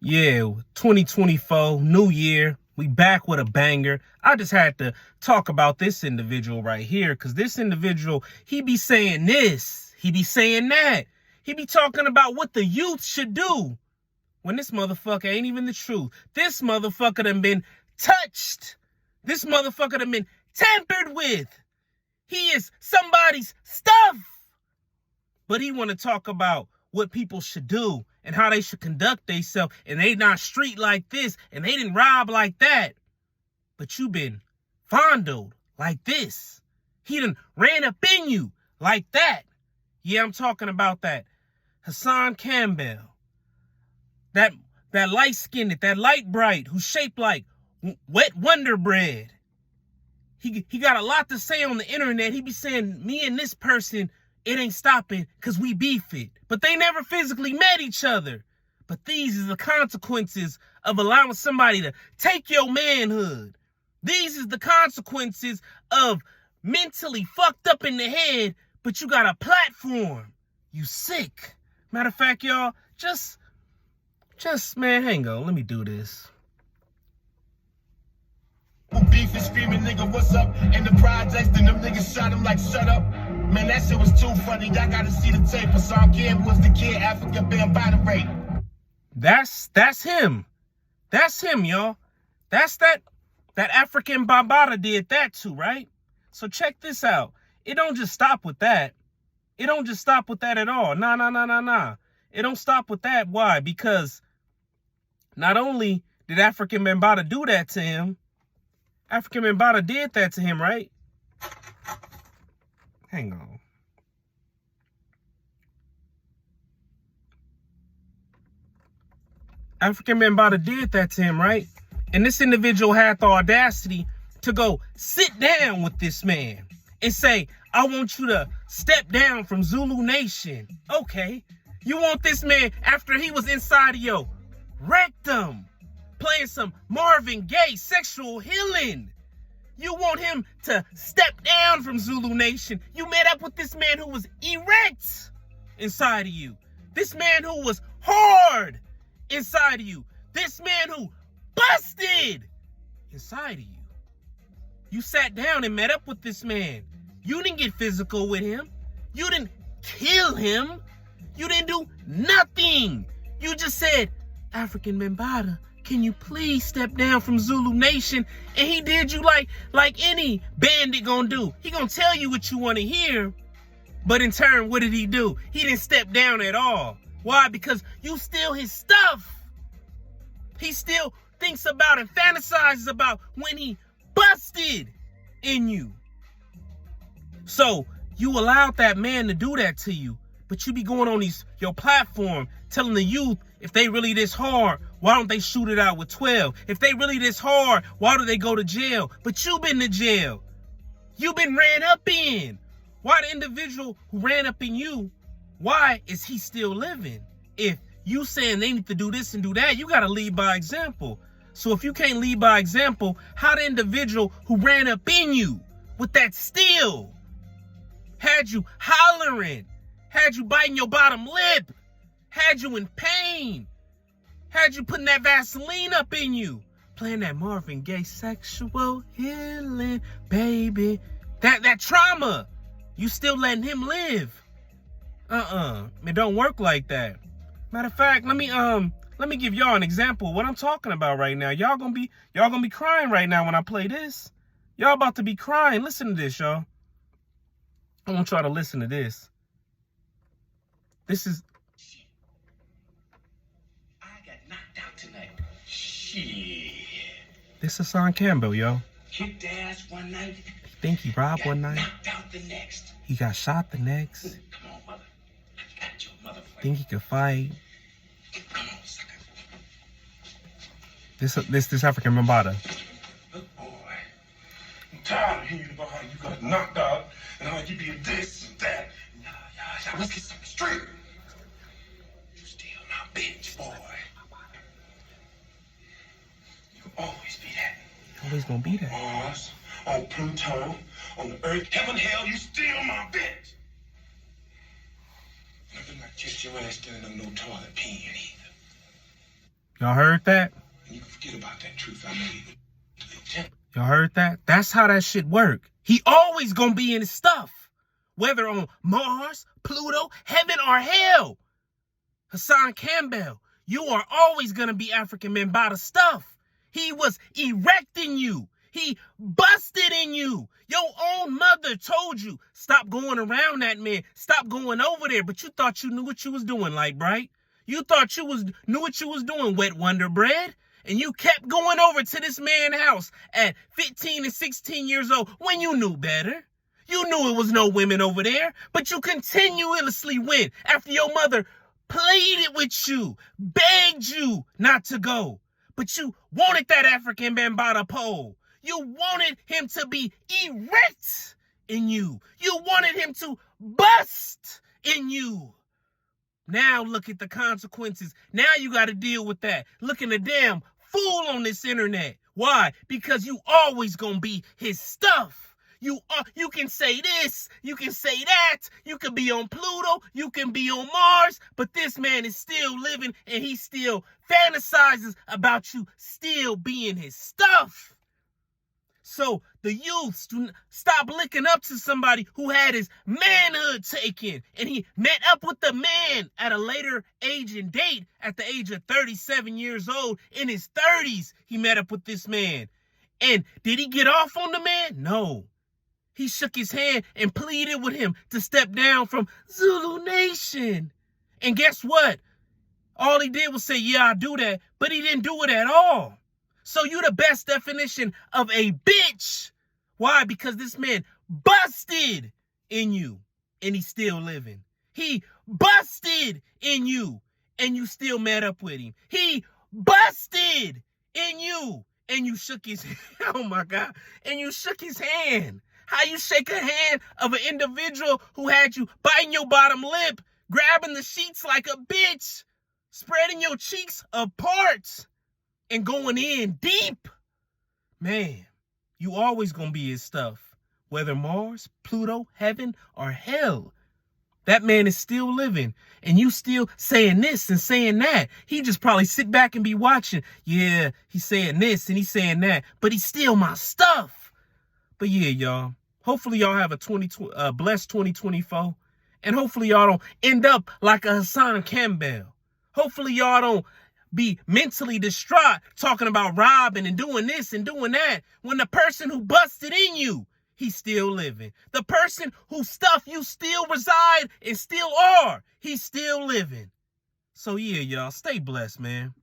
Yeah, 2024, new year. We back with a banger. I just had to talk about this individual right here because this individual, he be saying this, he be saying that. He be talking about what the youth should do when this motherfucker ain't even the truth. This motherfucker done been touched. This motherfucker done been tampered with. He is somebody's stuff. But he want to talk about what people should do and how they should conduct themselves, and they not street like this, and they didn't rob like that. But you been fondled like this. He done ran up in you like that. Yeah, I'm talking about that Hassan Campbell. That light-skinned, that light bright, who's shaped like wet Wonder Bread. He got a lot to say on the internet. He be saying, me and this person, it ain't stopping because we beef it. But they never physically met each other. But these is the consequences of allowing somebody to take your manhood. These is the consequences of mentally fucked up in the head, but you got a platform. You sick. Matter of fact, y'all, just, man, hang on. Let me do this. Beef and screaming, nigga, what's up? In the projects, then them niggas shot him like, shut up. Man, that shit was too funny. Y'all gotta see the tape. Hassan Campbell was the kid, Africa being by the rate. That's him. That's him, y'all. That's that African Bambata did that too, right? So check this out. It don't just stop with that. It don't just stop with that at all. Nah. It don't stop with that. Why? Because not only did African Bambata do that to him, African Bambata did that to him, right? Hang on. African Bambata did that to him, right? And this individual had the audacity to go sit down with this man and say, I want you to step down from Zulu Nation. Okay. You want this man after he was inside of your rectum playing some Marvin Gaye sexual healing. You want him to step down from Zulu Nation. You met up with this man who was erect inside of you. This man who was hard inside of you. This man who busted inside of you. You sat down and met up with this man. You didn't get physical with him. You didn't kill him. You didn't do nothing. You just said, African Bambata, can you please step down from Zulu Nation? And he did you like any bandit gonna do. He gonna tell you what you want to hear. But in turn, what did he do? He didn't step down at all. Why? Because you still his stuff. He still thinks about and fantasizes about when he busted in you. So you allowed that man to do that to you. But you be going on your platform telling the youth, if they really this hard, why don't they shoot it out with 12? If they really this hard, why do they go to jail? But you been to jail. You been ran up in. Why the individual who ran up in you, why is he still living? If you saying they need to do this and do that, you got to lead by example. So if you can't lead by example, how the individual who ran up in you with that steel, had you hollering, had you biting your bottom lip, had you in pain, had you putting that Vaseline up in you, playing that Marvin Gaye sexual healing, baby. That trauma, you still letting him live. It don't work like that. Matter of fact, let me give y'all an example of what I'm talking about right now. Y'all gonna be crying right now when I play this. Y'all about to be crying. Listen to this, y'all. I want y'all to listen to this. This is... I got knocked out tonight. Shit. This is Hassan Campbell, yo. Kicked ass one night. He think he robbed one night. Knocked out the next. He got shot the next. Come on, mother. I got your mother. Think he could fight. Come on, sucker. This African Bambata. Look, boy. I'm tired of hearing about how you got knocked out and how you be this and that. Yeah. Let's get something straight. You still my bitch, boy. You always be that. Always gonna be that. Mars, on Pluto, on the Earth, heaven, hell, you still my bitch. And I better not kiss your ass standing on no toilet peeing either. Y'all heard that? And you can forget about that truth I made. Y'all heard that? That's how that shit work. He always gonna be in his stuff. Whether on Mars, Pluto, heaven, or hell. Hassan Campbell, you are always gonna be African man by the stuff. He was erecting you. He busted in you. Your own mother told you, stop going around that man. Stop going over there. But you thought you knew what you was doing, like, right? You thought you knew what you was doing, wet wonder bread. And you kept going over to this man's house at 15 and 16 years old when you knew better. You knew it was no women over there, but you continuously went after your mother pleaded with you, begged you not to go. But you wanted that African man by the pole. You wanted him to be erect in you. You wanted him to bust in you. Now look at the consequences. Now you got to deal with that. Looking a damn fool on this internet. Why? Because you always gonna be his stuff. You can say this, you can say that, you can be on Pluto, you can be on Mars, but this man is still living and he still fantasizes about you still being his stuff. So the youths do stop looking up to somebody who had his manhood taken and he met up with the man at a later age and date at the age of 37 years old. In his 30s, he met up with this man. And did he get off on the man? No. He shook his hand and pleaded with him to step down from Zulu Nation. And guess what? All he did was say, yeah, I do that, but he didn't do it at all. So you the best definition of a bitch. Why? Because this man busted in you and he's still living. He busted in you and you still met up with him. He busted in you and you shook his oh my God, and you shook his hand. How you shake a hand of an individual who had you biting your bottom lip, grabbing the sheets like a bitch, spreading your cheeks apart, and going in deep. Man, you always gonna be his stuff. Whether Mars, Pluto, heaven, or hell. That man is still living. And you still saying this and saying that. He just probably sit back and be watching. Yeah, he's saying this and he's saying that. But he's still my stuff. But yeah, y'all. Hopefully y'all have a blessed 2024. And hopefully y'all don't end up like a Hassan Campbell. Hopefully y'all don't be mentally distraught talking about robbing and doing this and doing that when the person who busted in you, he's still living. The person whose stuff you still reside and still are, he's still living. So yeah, y'all, stay blessed, man.